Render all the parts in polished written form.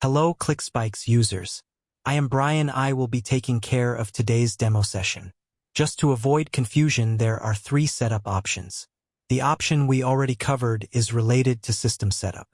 Hello Spikes users. I am Brian. I will be taking care of today's demo session. Just to avoid confusion, there are 3 setup options. The option we already covered is related to system setup.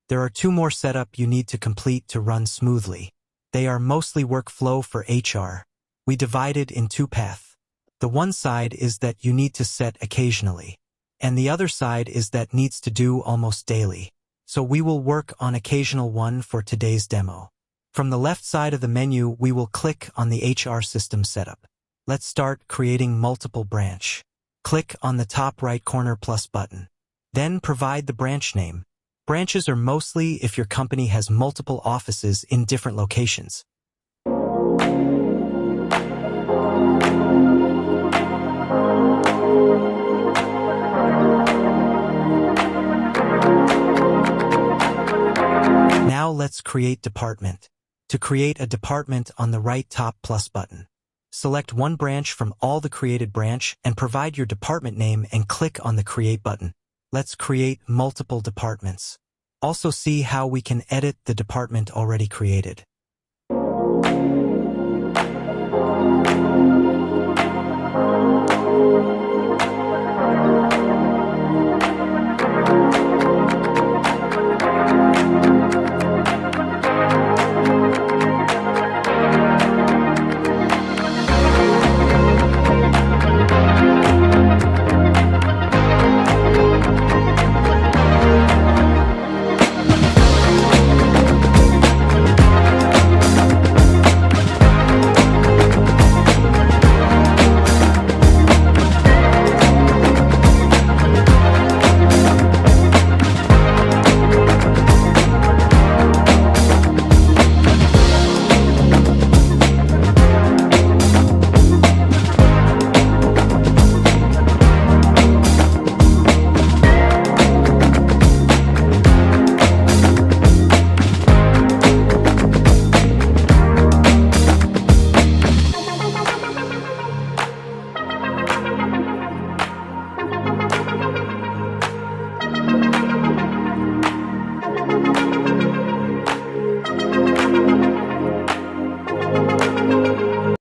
There are 2 more setup you need to complete to run smoothly. They are mostly workflow for HR. We divided in 2 paths. The one side is that you need to set occasionally, and the other side is that needs to do almost daily. So we will work on occasional one for today's demo. From the left side of the menu, we will click on the HR system setup. Let's start creating multiple branch. Click on the top right corner plus button. Then provide the branch name. Branches are mostly if your company has multiple offices in different locations. Now let's create department. To create a department, on the right top plus button, select one branch from all the created branch and provide your department name and click on the create button. Let's create multiple departments. Also see how we can edit the department already created.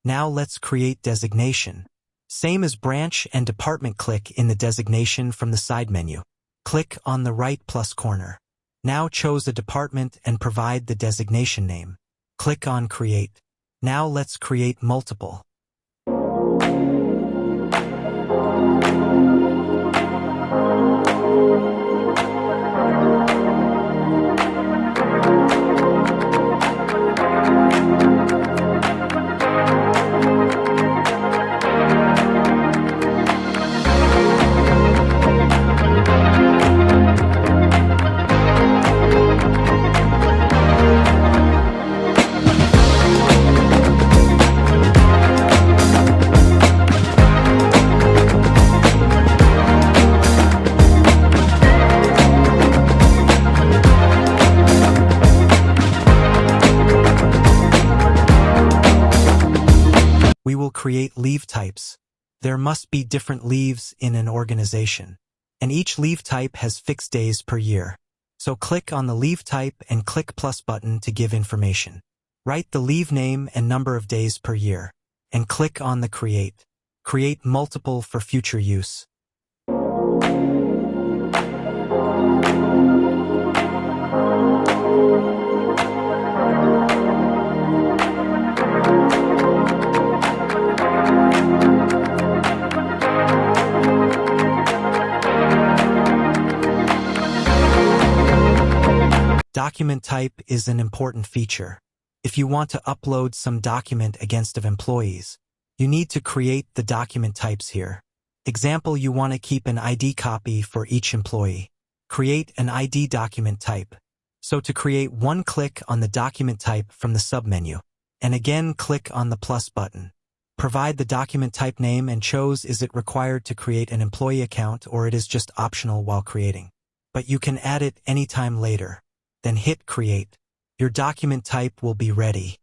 Now let's create designation. Same as branch and department, click in the designation from the side menu. Click on the right plus corner. Now choose a department and provide the designation name. Click on create. Now let's create multiple. We will create leave types. There must be different leaves in an organization, and each leave type has fixed days per year. So click on the leave type and click plus button to give information. Write the leave name and number of days per year, and click on the create. Create multiple for future use. Document type is an important feature. If you want to upload some document against of employees, you need to create the document types here. Example, you want to keep an ID copy for each employee. Create an ID document type. So to create one, click on the document type from the submenu, and again click on the plus button. Provide the document type name and choose is it required to create an employee account or it is just optional while creating. But you can add it anytime later. Then hit create. Your document type will be ready.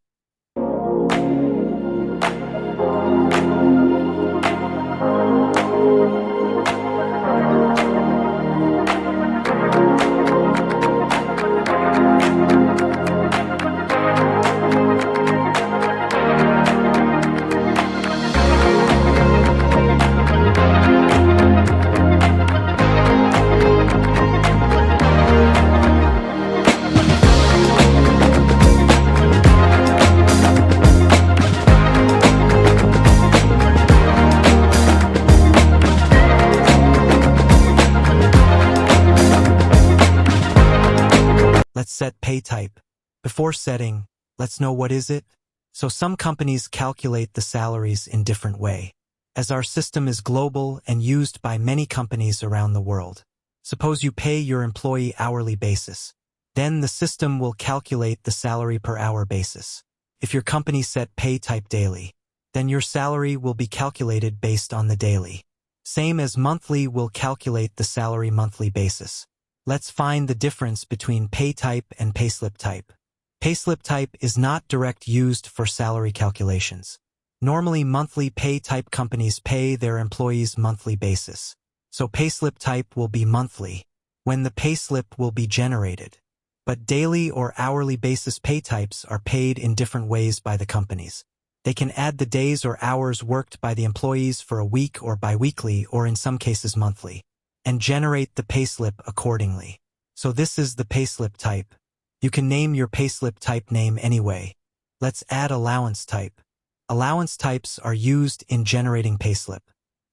pay type. Before setting, let's know what is it? So some companies calculate the salaries in different way, as our system is global and used by many companies around the world. Suppose you pay your employee hourly basis. Then the system will calculate the salary per hour basis. If your company set pay type daily, then your salary will be calculated based on the daily. Same as monthly will calculate the salary monthly basis. Let's find the difference between pay type and payslip type. Payslip type is not direct used for salary calculations. Normally monthly pay type companies pay their employees monthly basis. So payslip type will be monthly, when the payslip will be generated. But daily or hourly basis pay types are paid in different ways by the companies. They can add the days or hours worked by the employees for a week or biweekly or in some cases monthly, and generate the payslip accordingly. So this is the payslip type. You can name your payslip type name anyway. Let's add allowance type. Allowance types are used in generating payslip.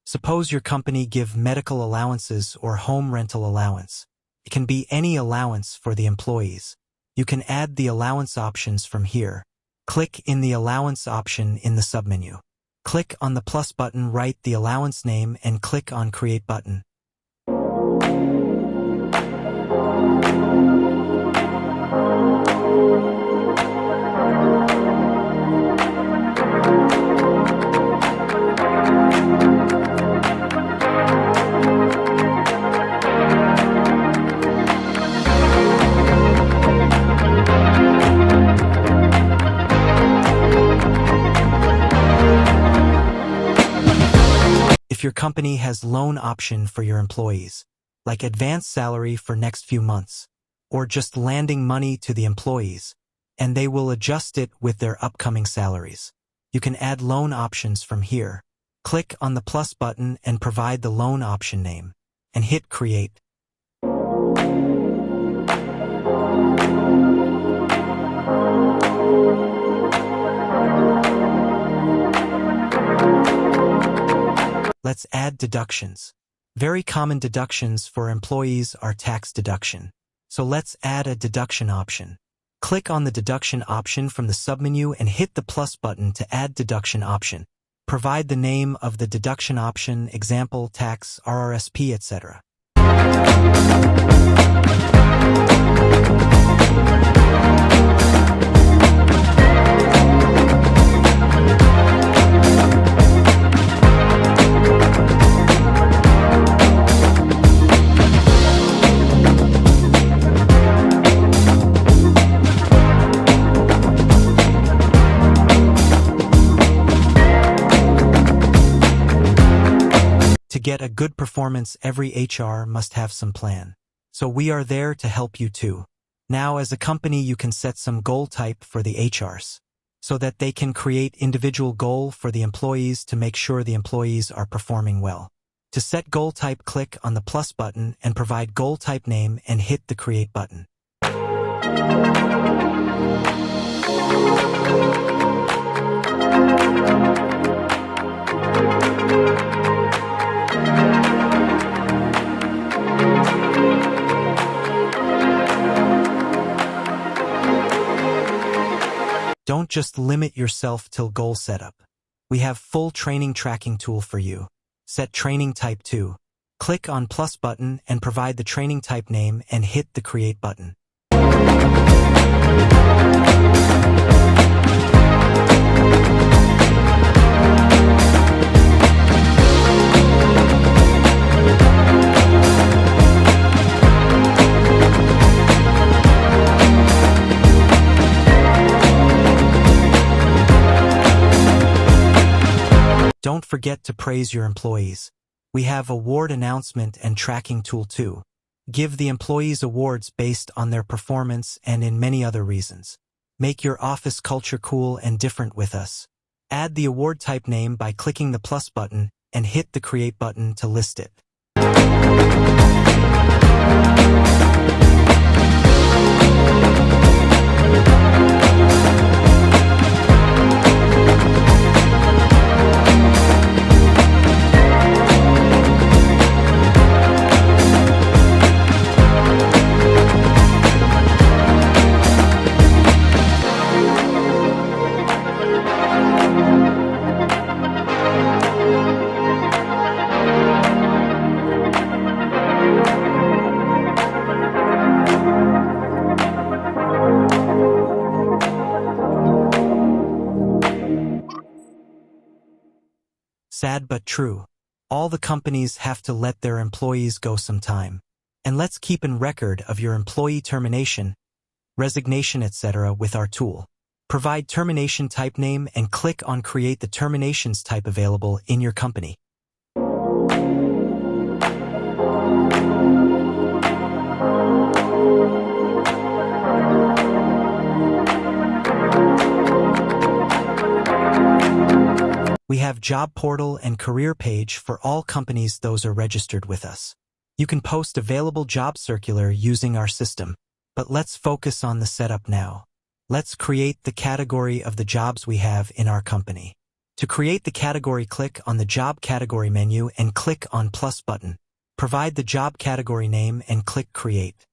Suppose your company give medical allowances or home rental allowance. It can be any allowance for the employees. You can add the allowance options from here. Click in the allowance option in the submenu. Click on the plus button, write the allowance name and click on Create button. If your company has loan option for your employees, like advance salary for next few months, or just landing money to the employees, and they will adjust it with their upcoming salaries. You can add loan options from here. Click on the plus button and provide the loan option name, and hit Create. Let's add deductions. Very common deductions for employees are tax deduction. So let's add a deduction option. Click on the deduction option from the submenu and hit the plus button to add deduction option. Provide the name of the deduction option, example, tax, RRSP, etc. To get a good performance, every HR must have some plan. So we are there to help you too. Now as a company you can set some goal type for the HRs, so that they can create individual goal for the employees to make sure the employees are performing well. To set goal type, click on the plus button and provide goal type name and hit the Create button. Don't just limit yourself till goal setup. We have full training tracking tool for you. Set training type too. Click on plus button and provide the training type name and hit the Create button. Don't forget to praise your employees. We have award announcement and tracking tool too. Give the employees awards based on their performance and in many other reasons. Make your office culture cool and different with us. Add the award type name by clicking the plus button and hit the Create button to list it. Sad but true. All the companies have to let their employees go sometime. And let's keep in record of your employee termination, resignation, etc. with our tool. Provide termination type name and click on Create the terminations type available in your company. We have job portal and career page for all companies those are registered with us. You can post available job circular using our system, but let's focus on the setup now. Let's create the category of the jobs we have in our company. To create the category, click on the job category menu and click on plus button. Provide the job category name and click create.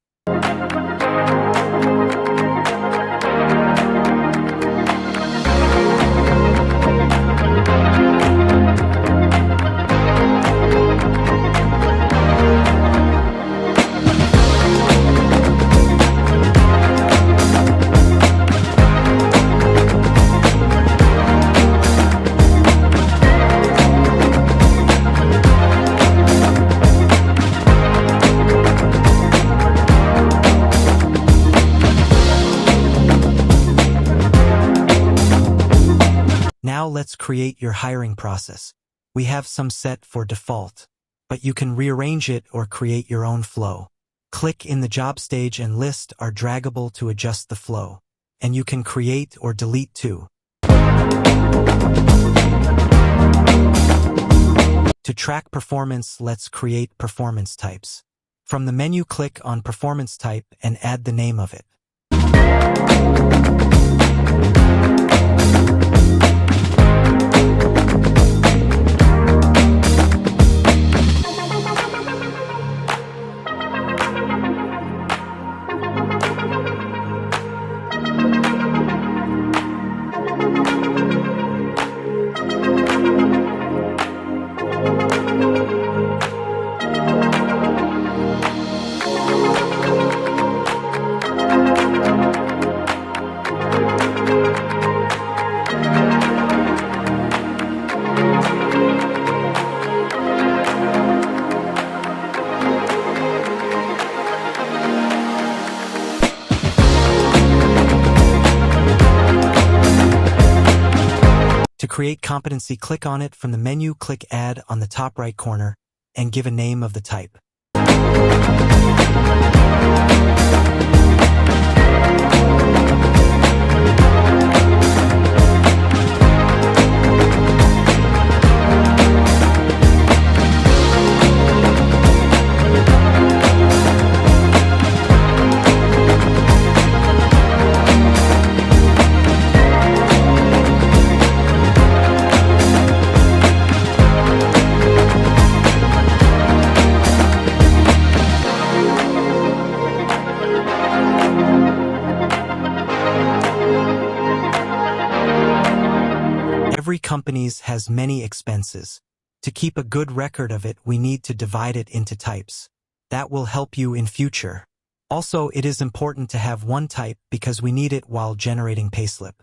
Now let's create your hiring process. We have some set for default, but you can rearrange it or create your own flow. Click in the job stage and list are draggable to adjust the flow, and you can create or delete too. To track performance, let's create performance types. From the menu, click on performance type and add the name of it. To create competency, click on it. From the menu, click Add on the top right corner and give a name of the type. Every company has many expenses. To keep a good record of it, we need to divide it into types. That will help you in future. Also, it is important to have one type because we need it while generating payslip.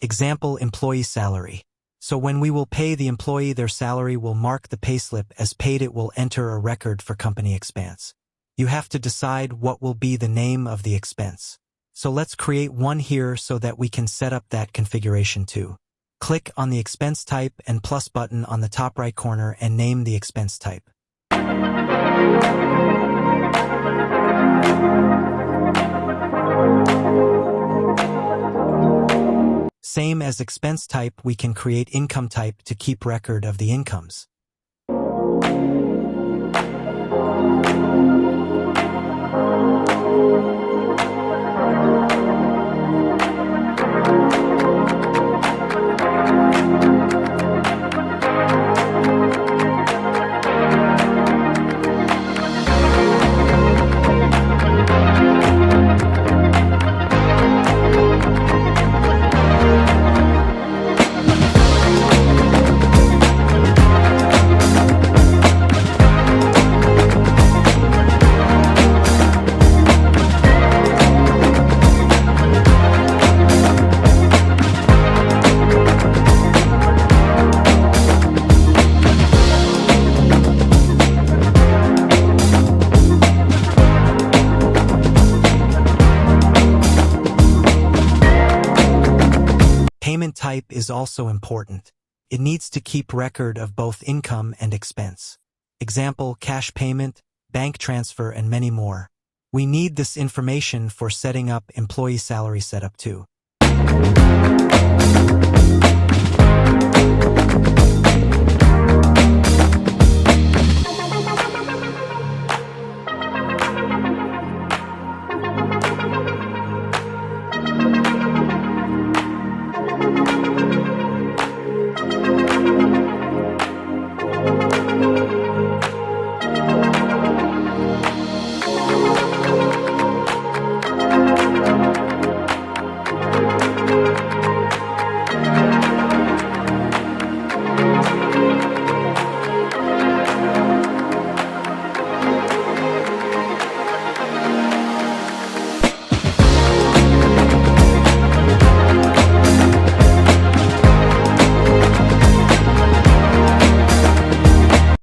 Example, employee salary. So when we will pay the employee, their salary will mark the payslip as paid. It will enter a record for company expense. You have to decide what will be the name of the expense. So let's create one here so that we can set up that configuration too. Click on the expense type and plus button on the top right corner and name the expense type. Same as expense type, we can create income type to keep record of the incomes. Payment type is also important. It needs to keep record of both income and expense. Example, cash payment, bank transfer, and many more. We need this information for setting up employee salary setup too.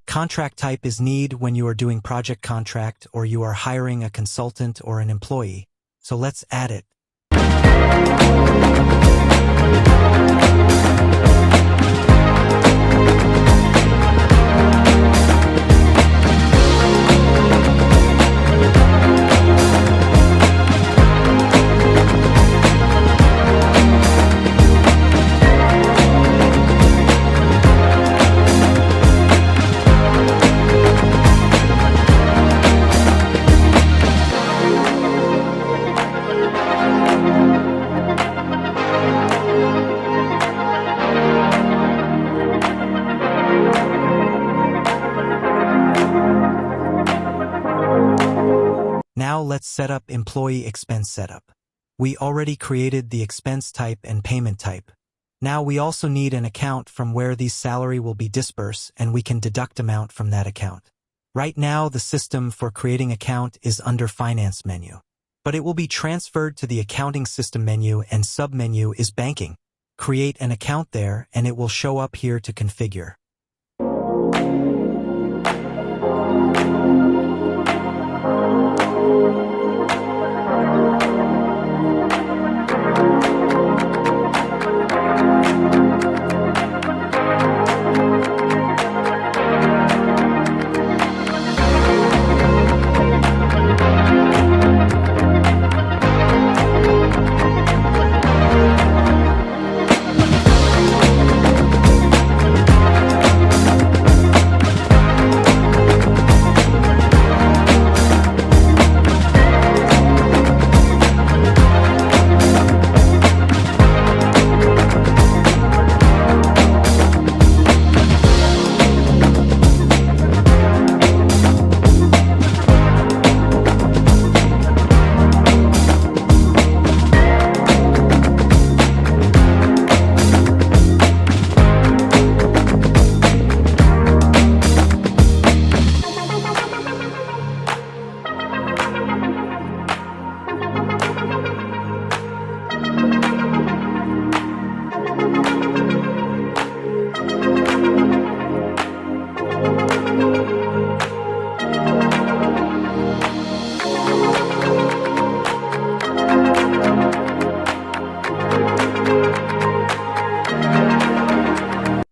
Contract type is need when you are doing project contract or you are hiring a consultant or an employee. So let's add it. Now let's set up employee expense setup. We already created the expense type and payment type. Now we also need an account from where these salary will be dispersed, and we can deduct amount from that account. Right now the system for creating account is under finance menu, but it will be transferred to the accounting system menu, and sub-menu is banking. Create an account there and it will show up here to configure.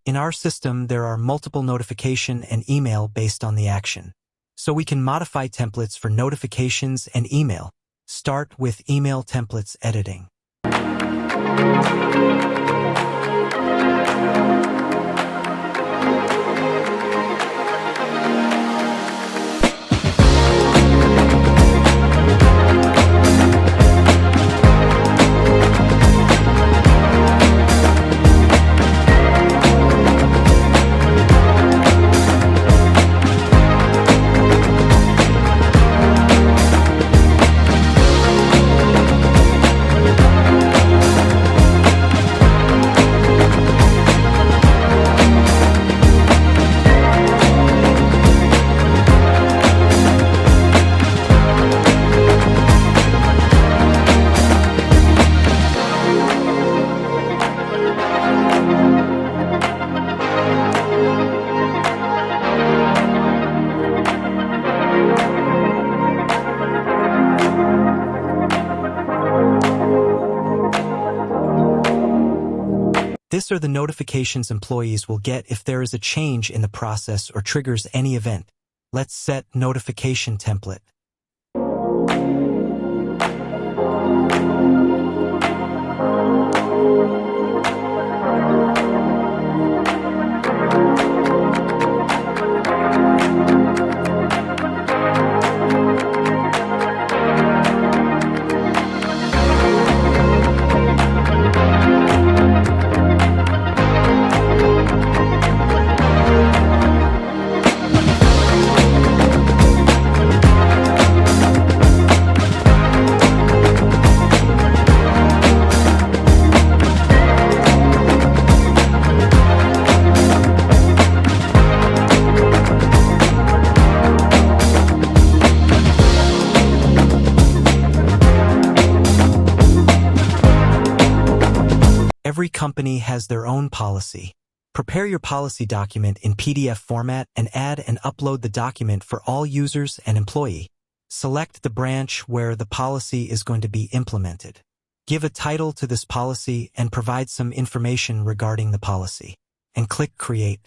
In our system, there are multiple notification and email based on the action. So we can modify templates for notifications and email. Start with email templates editing. These are the notifications employees will get if there is a change in the process or triggers any event. Let's set notification template. Every company has their own policy. Prepare your policy document in PDF format and add and upload the document for all users and employee. Select the branch where the policy is going to be implemented. Give a title to this policy and provide some information regarding the policy. And click Create.